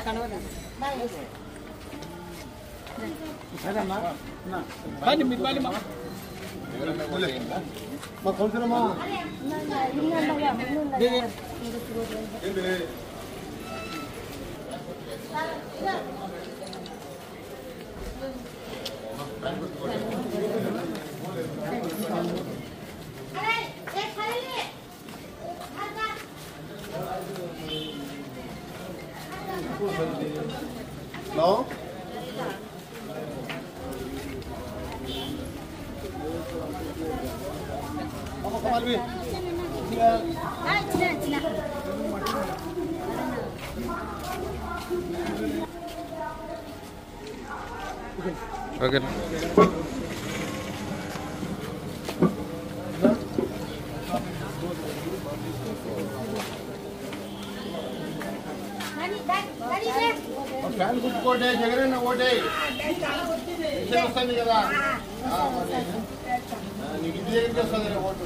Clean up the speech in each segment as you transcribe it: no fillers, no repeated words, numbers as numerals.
No? Okay. Fan గుర్తుకోటే Jagananna ఓటే వస్తుంది కదా నీకు ఇంటి దగ్గరికి వస్తుంది ఓటు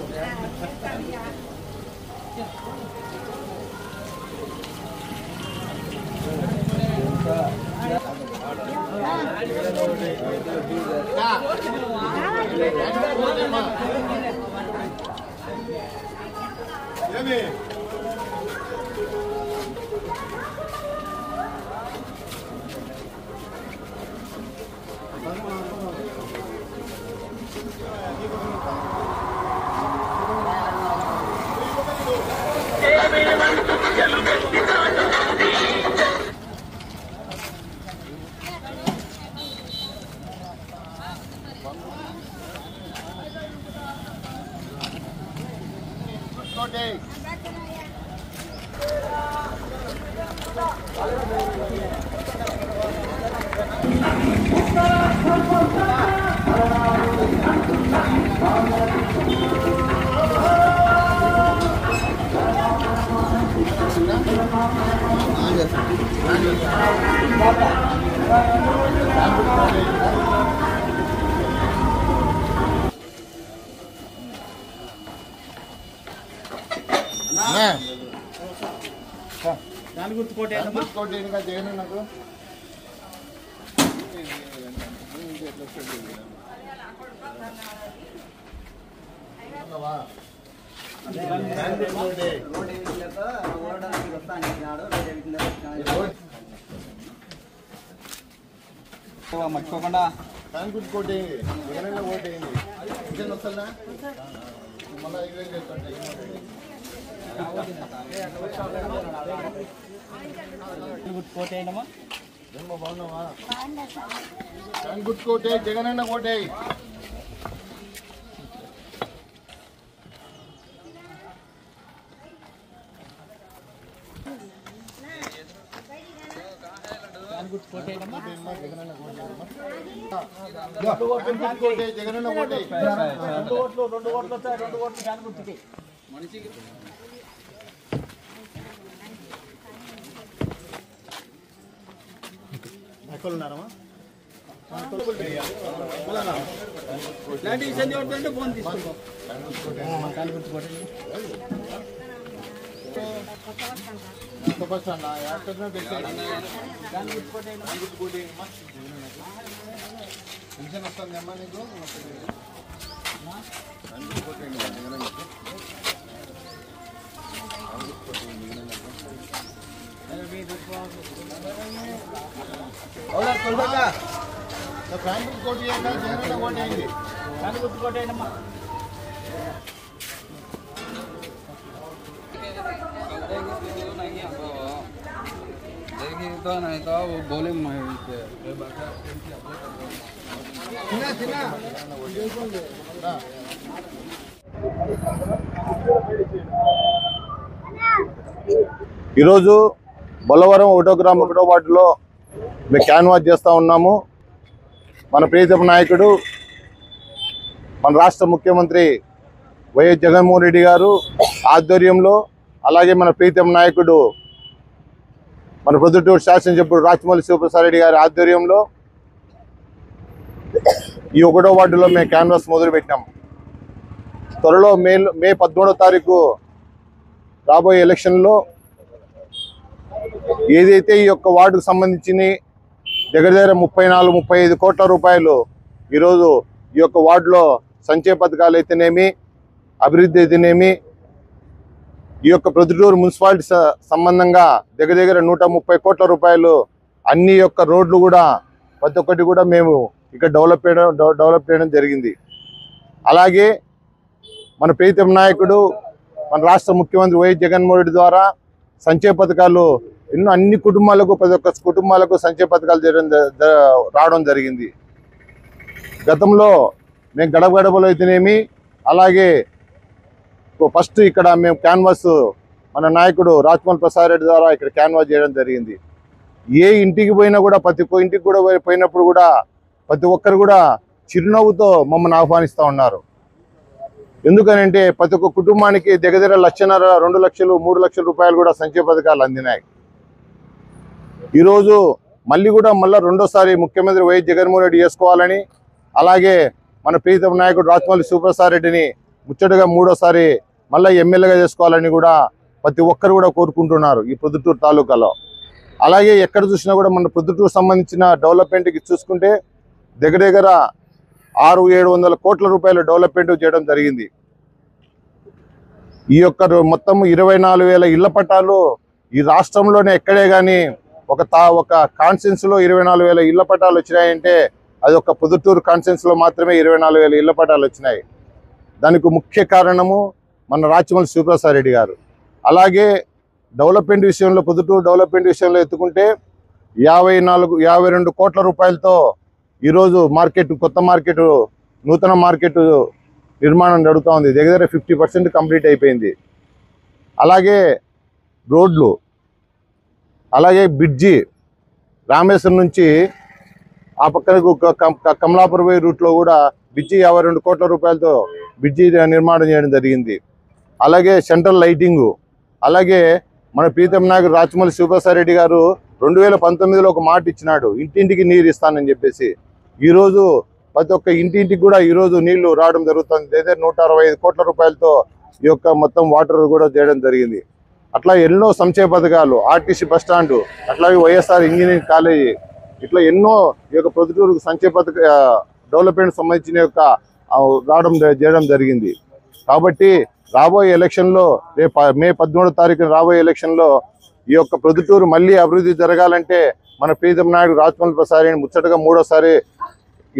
ఏమి దాని గుర్తుకోటే జగన్ నాకు మర్చిపోకుండా దాని గుర్తుకోటే జగన్ ఓటేయండి ఇంకేం వస్తుందా మళ్ళీ 5,000 చేస్తుంటే గుర్తుకోటేయడమా బాగున్నావా దాని గుర్తుకోటే జగనన్న ఓటే జగనన్న ఓటే 2 ఓట్లు వచ్చాయి 2 ఓట్లు దాని గుర్తుకి మనిషికి ఉన్నారమ్మా ఇలాంటి విషయం చూడండి ఫోన్ తీసుకో పెన్షన్ వస్తుందమ్మా నీకు ఫ్యాన్ గుర్తుకోటి జగనన్న ఓటేయండి ఫ్యాన్ గుర్తుకోటేయడమ్మా तो नहीं तो वो बोले ఈరోజు బొల్లవరం 1వ గ్రామం 1వ వార్డులో మేము క్యాన్వాస్ చేస్తూ ఉన్నాము. మన ప్రియతమ నాయకుడు మన రాష్ట్ర ముఖ్యమంత్రి వైఎస్ జగన్మోహన్ రెడ్డి గారు ఆధ్వర్యంలో, అలాగే మన ప్రియతమ నాయకుడు మన ప్రొద్దుటూరు శాసనసభ్యుడు రాచమల్లి శివప్రసాద్ రెడ్డి గారి ఆధ్వర్యంలో ఈ 1వ వార్డులో మేము క్యాన్వాస్ మొదలుపెట్టినాం. త్వరలో మే 13వ తారీఖు రాబోయే ఎలక్షన్లో ఏదైతే ఈ యొక్క వార్డుకు సంబంధించి దగ్గర దగ్గర 34-35 కోట్ల రూపాయలు ఈరోజు ఈ యొక్క వార్డులో సంక్షేమ పథకాలు అయితేనేమి, అభివృద్ధి అయితేనేమి, ఈ యొక్క ప్రొద్దుటూరు మున్సిపాలిటీ సంబంధంగా దగ్గర దగ్గర 130 కోట్ల రూపాయలు అన్ని యొక్క రోడ్లు కూడా ప్రతి ఒక్కటి కూడా మేము ఇక్కడ డెవలప్ చేయడం జరిగింది. అలాగే మన ప్రీతం నాయకుడు మన రాష్ట్ర ముఖ్యమంత్రి వైఎస్ జగన్మోహన్ రెడ్డి ద్వారా సంక్షేమ పథకాలు అన్ని కుటుంబాలకు, ప్రతి ఒక్క కుటుంబాలకు సంక్షేమ పథకాలు రావడం జరిగింది. గతంలో మేము గడప గడపలో అయితేనేమి, అలాగే ఫస్ట్ ఇక్కడ మేము క్యాన్వాస్ మన నాయకుడు రాజ్మోహన్ ప్రసాద్ రెడ్డి ద్వారా ఇక్కడ క్యాన్వాస్ చేయడం జరిగింది. ఏ ఇంటికి పోయినా కూడా, ప్రతి ఒక్క ఇంటికి కూడా పోయినప్పుడు కూడా ప్రతి ఒక్కరు కూడా చిరునవ్వుతో మమ్మల్ని ఆహ్వానిస్తూ ఉన్నారు. ఎందుకనంటే ప్రతి ఒక్క కుటుంబానికి దగ్గర 1,50,000, 2 లక్షలు, 3 లక్షల రూపాయలు కూడా సంక్షేమ పథకాలు అందినాయి. ఈరోజు మళ్ళీ రెండోసారి ముఖ్యమంత్రి వైఎస్ జగన్మోహన్ రెడ్డి చేసుకోవాలని, అలాగే మన ప్రీతం నాయకుడు రాజ్మౌళి శివప్రసాద్ రెడ్డిని ముచ్చటగా మూడోసారి మళ్ళీ ఎమ్మెల్యేగా చేసుకోవాలని కూడా ప్రతి ఒక్కరు కూడా కోరుకుంటున్నారు ఈ ప్రొద్దుటూరు తాలూకాలో. అలాగే ఎక్కడ చూసినా కూడా మన ప్రొద్దుటూరు సంబంధించిన డెవలప్మెంట్కి చూసుకుంటే దగ్గర దగ్గర 600-700 కోట్ల రూపాయలు డెవలప్మెంట్ చేయడం జరిగింది. ఈ యొక్క మొత్తం 24,000 ఇళ్ల పట్టాలు ఈ రాష్ట్రంలోనే ఎక్కడే కానీ ఒక కాన్స్టిట్యున్సీలో 24,000 ఇళ్ల పట్టాలు వచ్చినాయంటే అది ఒక ప్రొద్దుటూరు కాన్స్టిట్యున్సీలో మాత్రమే 24,000 ఇళ్ల పట్టాలు వచ్చినాయి. దానికి ముఖ్య కారణము మన రాజ్మౌళి శివప్రసాద్ రెడ్డి గారు. అలాగే డెవలప్మెంట్ విషయంలో, ప్రొద్దుటూరు డెవలప్మెంట్ విషయంలో ఎత్తుకుంటే 52 కోట్ల రూపాయలతో ఈరోజు కొత్త మార్కెట్, నూతన మార్కెట్ నిర్మాణం జరుగుతూ ఉంది. దగ్గర 50% కంప్లీట్ అయిపోయింది. అలాగే రోడ్లు, అలాగే బ్రిడ్జి రామేశ్వరం నుంచి ఆ పక్కనకు కమలాపురం రూట్లో కూడా బ్రిడ్జి 52 కోట్ల రూపాయలతో బ్రిడ్జి నిర్మాణం చేయడం జరిగింది. అలాగే సెంట్రల్ లైటింగు, అలాగే మన ప్రీతం నాయకుడు రాజ్మౌళి శివప్రసాద్ రెడ్డి గారు 2019లో ఒక మాట ఇచ్చినాడు, ఇంటింటికి నీరు ఇస్తానని చెప్పేసి. ఈరోజు ప్రతి ఒక్క ఇంటింటికి కూడా ఈరోజు నీళ్లు రావడం జరుగుతుంది. లేదా 165 కోట్ల రూపాయలతో ఈ యొక్క మొత్తం వాటర్ కూడా చేయడం జరిగింది. అట్లా ఎన్నో సంక్షేమ పథకాలు, ఆర్టీసీ బస్టాండు, అట్లాగే వైఎస్ఆర్ ఇంజనీరింగ్ కాలేజీ, ఇట్లా ఎన్నో ఈ యొక్క ప్రొద్దుటూరుకు సంక్షేమ పథక డెవలప్మెంట్ సంబంధించిన యొక్క చేయడం జరిగింది. కాబట్టి రాబోయే ఎలక్షన్లో మే 13వ తారీఖున రాబోయే ఎలక్షన్లో ఈ యొక్క ప్రొద్దుటూరు మళ్ళీ అభివృద్ధి జరగాలంటే మన ప్రీతం నాయకుడు రాజ్మౌళి ప్రసాద్ రెడ్డిని ముచ్చటగా మూడోసారి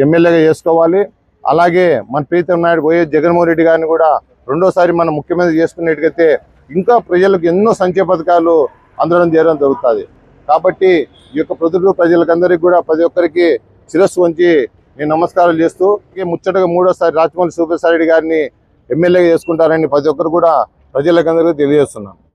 ఎమ్మెల్యేగా చేసుకోవాలి. అలాగే మన ప్రీతం నాయుడు వైఎస్ జగన్మోహన్ రెడ్డి గారిని కూడా రెండోసారి మనం ముఖ్యమంత్రి చేసుకున్నట్టుగైతే ఇంకా ప్రజలకు ఎన్నో సంక్షేమ పథకాలు అందడం చేయడం జరుగుతుంది. కాబట్టి ఈ యొక్క ప్రొద్దుటూరు ప్రజలకందరికీ కూడా ప్రతి ఒక్కరికి శిరస్సు వంచి నేను నమస్కారాలు చేస్తూ ముచ్చటగా మూడోసారి రాజ్మౌళి శివప్రసాద్ రెడ్డి గారిని ఎమ్మెల్యేగా చేసుకుంటారని ప్రతి ఒక్కరు కూడా ప్రజలకందరికీ తెలియజేస్తున్నాను.